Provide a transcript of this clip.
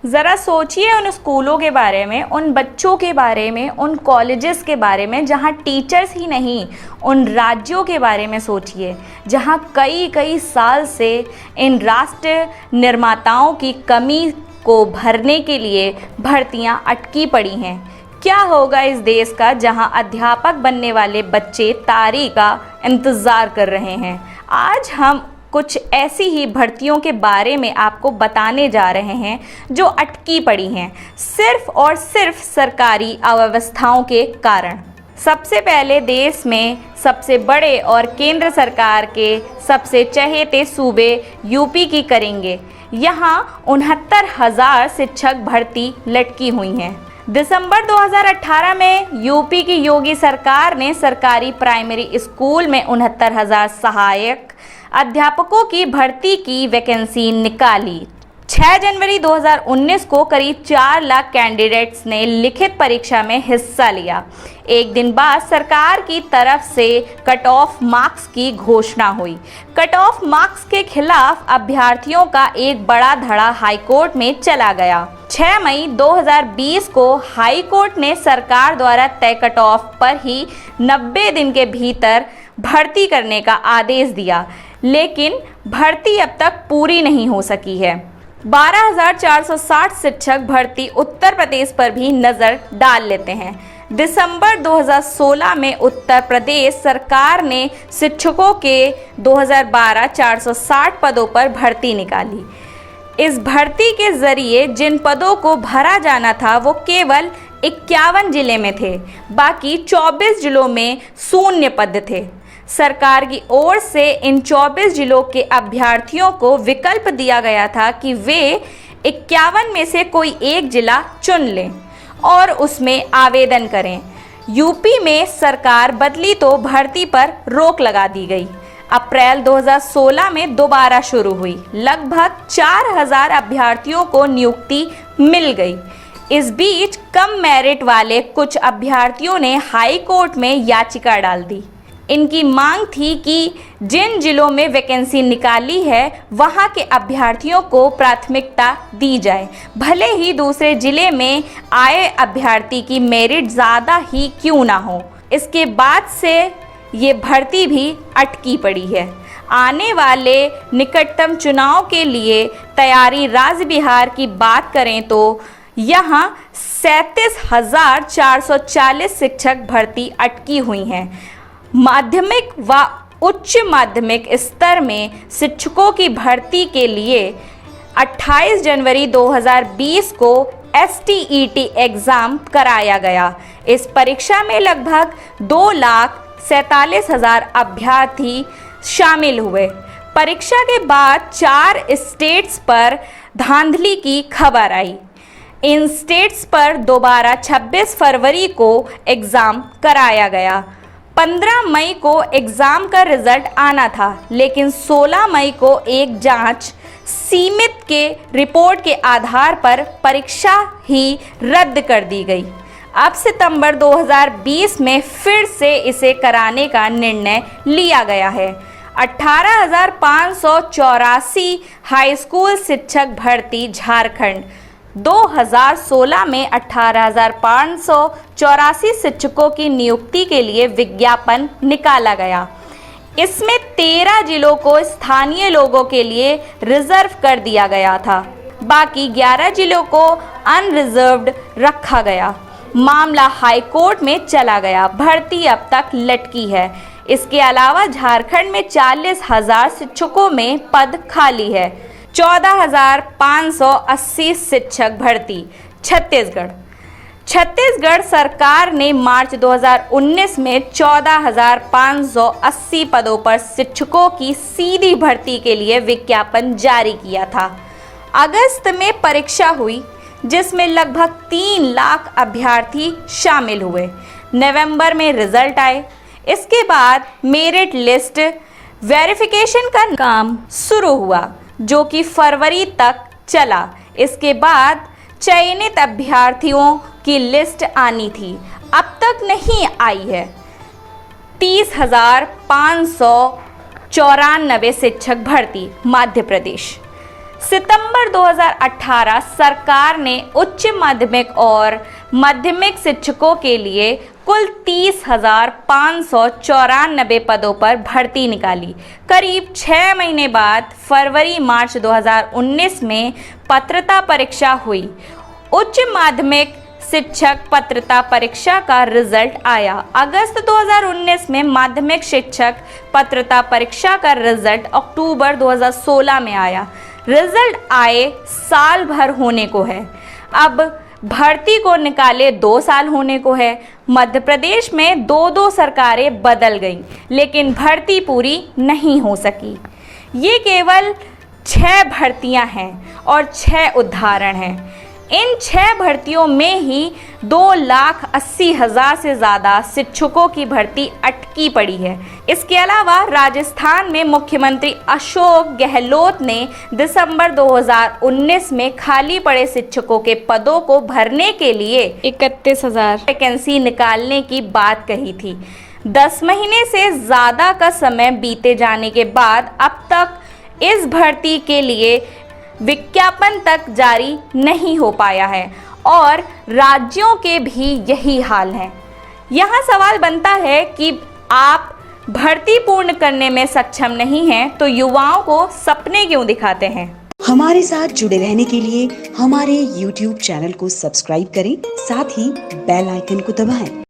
ज़रा सोचिए उन स्कूलों के बारे में, उन बच्चों के बारे में, उन कॉलेजेस के बारे में जहाँ टीचर्स ही नहीं, उन राज्यों के बारे में सोचिए जहाँ कई कई साल से इन राष्ट्र निर्माताओं की कमी को भरने के लिए भर्तियाँ अटकी पड़ी हैं। क्या होगा इस देश का जहाँ अध्यापक बनने वाले बच्चे तारीख का इंतज़ार कर रहे हैं। आज हम कुछ ऐसी ही भर्तियों के बारे में आपको बताने जा रहे हैं जो अटकी पड़ी हैं सिर्फ और सिर्फ सरकारी अव्यवस्थाओं के कारण। सबसे पहले देश में सबसे बड़े और केंद्र सरकार के सबसे चहेते सूबे यूपी की करेंगे। यहाँ 69,000 शिक्षक भर्ती लटकी हुई हैं। दिसंबर 2018 में यूपी की योगी सरकार ने सरकारी प्राइमरी स्कूल में 69,000 सहायक अध्यापकों की भर्ती की वैकेंसी निकाली। 6 जनवरी 2019 को करीब 4 लाख कैंडिडेट्स ने लिखित परीक्षा में हिस्सा लिया। एक दिन बाद सरकार की तरफ से कट ऑफ मार्क्स की घोषणा हुई। कट ऑफ मार्क्स के खिलाफ अभ्यर्थियों का एक बड़ा धड़ा हाईकोर्ट में चला गया। 6 मई 2020 को हाईकोर्ट ने सरकार द्वारा तय कट ऑफ पर ही 90 दिन के भीतर भर्ती करने का आदेश दिया, लेकिन भर्ती अब तक पूरी नहीं हो सकी है। 12,460 शिक्षक भर्ती उत्तर प्रदेश पर भी नज़र डाल लेते हैं। दिसंबर 2016 में उत्तर प्रदेश सरकार ने शिक्षकों के 2,460 पदों पर भर्ती निकाली। इस भर्ती के जरिए जिन पदों को भरा जाना था वो केवल 51 जिले में थे, बाकी 24 जिलों में शून्य पद थे। सरकार की ओर से इन 24 जिलों के अभ्यर्थियों को विकल्प दिया गया था कि वे 51 में से कोई एक जिला चुन लें और उसमें आवेदन करें। यूपी में सरकार बदली तो भर्ती पर रोक लगा दी गई। अप्रैल 2016 में दोबारा शुरू हुई। लगभग 4,000 अभ्यर्थियों को नियुक्ति मिल गई। इस बीच कम मेरिट वाले कुछ अभ्यर्थियों ने हाई कोर्ट में याचिका डाल दी। इनकी मांग थी कि जिन जिलों में वैकेंसी निकाली है वहां के अभ्यर्थियों को प्राथमिकता दी जाए, भले ही दूसरे जिले में आए अभ्यर्थी की मेरिट ज़्यादा ही क्यों ना हो। इसके बाद से ये भर्ती भी अटकी पड़ी है। आने वाले निकटतम चुनाव के लिए तैयारी राज्य बिहार की बात करें तो यहाँ 37,440 शिक्षक भर्ती अटकी हुई हैं। माध्यमिक व उच्च माध्यमिक स्तर में शिक्षकों की भर्ती के लिए 28 जनवरी 2020 को STET एग्ज़ाम कराया गया। इस परीक्षा में लगभग 2,47,000 अभ्यर्थी शामिल हुए। परीक्षा के बाद 4 स्टेट्स पर धांधली की खबर आई। इन स्टेट्स पर दोबारा 26 फरवरी को एग्ज़ाम कराया गया। 15 मई को एग्ज़ाम का रिज़ल्ट आना था, लेकिन 16 मई को एक जांच सीमित के रिपोर्ट के आधार पर परीक्षा ही रद्द कर दी गई। अब सितंबर 2020 में फिर से इसे कराने का निर्णय लिया गया है। 18,584 हाई स्कूल शिक्षक भर्ती झारखंड। 2016 में 18,584 शिक्षकों की नियुक्ति के लिए विज्ञापन निकाला गया। इसमें 13 जिलों को स्थानीय लोगों के लिए रिजर्व कर दिया गया था, बाकी 11 जिलों को अनरिजर्व्ड रखा गया। मामला हाई कोर्ट में चला गया। भर्ती अब तक लटकी है। इसके अलावा झारखंड में 40,000 शिक्षकों में पद खाली है। 14,580 शिक्षक भर्ती। छत्तीसगढ़ सरकार ने मार्च 2019 में 14,580 पदों पर शिक्षकों की सीधी भर्ती के लिए विज्ञापन जारी किया था। अगस्त में परीक्षा हुई जिसमें लगभग 3 लाख अभ्यर्थी शामिल हुए। नवंबर में रिजल्ट आए। इसके बाद मेरिट लिस्ट वेरिफिकेशन का काम शुरू हुआ जो कि फरवरी तक चला। इसके बाद चयनित अभ्यर्थियों की लिस्ट आनी थी, अब तक नहीं आई है। 30,594 शिक्षक भर्ती मध्य प्रदेश। सितंबर 2018 सरकार ने उच्च माध्यमिक और माध्यमिक शिक्षकों के लिए कुल 30,594 पदों पर भर्ती निकाली। करीब 6 महीने बाद फरवरी-मार्च 2019 में पात्रता परीक्षा हुई। उच्च माध्यमिक शिक्षक पात्रता परीक्षा का रिजल्ट आया। अगस्त 2019 में माध्यमिक शिक्षक पात्रता परीक्षा का रिजल्ट अक्टूबर 2016 में आया। रिजल्ट आए साल भर होने को है। अब भर्ती को निकाले 2 साल होने को है। मध्य प्रदेश में 2 सरकारें बदल गईं, लेकिन भर्ती पूरी नहीं हो सकी। ये केवल 6 भर्तियां हैं और 6 उदाहरण हैं। इन 6 भर्तियों में ही 2,80,000 से ज़्यादा शिक्षकों की भर्ती अटकी पड़ी है। इसके अलावा राजस्थान में मुख्यमंत्री अशोक गहलोत ने दिसंबर 2019 में खाली पड़े शिक्षकों के पदों को भरने के लिए 31,000 वैकेंसी निकालने की बात कही थी। 10 महीने से ज़्यादा का समय बीते जाने के बाद अब तक इस भर्ती के लिए विज्ञापन तक जारी नहीं हो पाया है और राज्यों के भी यही हाल है। यहाँ सवाल बनता है कि आप भर्ती पूर्ण करने में सक्षम नहीं हैं तो युवाओं को सपने क्यों दिखाते हैं? हमारे साथ जुड़े रहने के लिए हमारे YouTube चैनल को सब्सक्राइब करें, साथ ही बेल आइकन को दबाएं।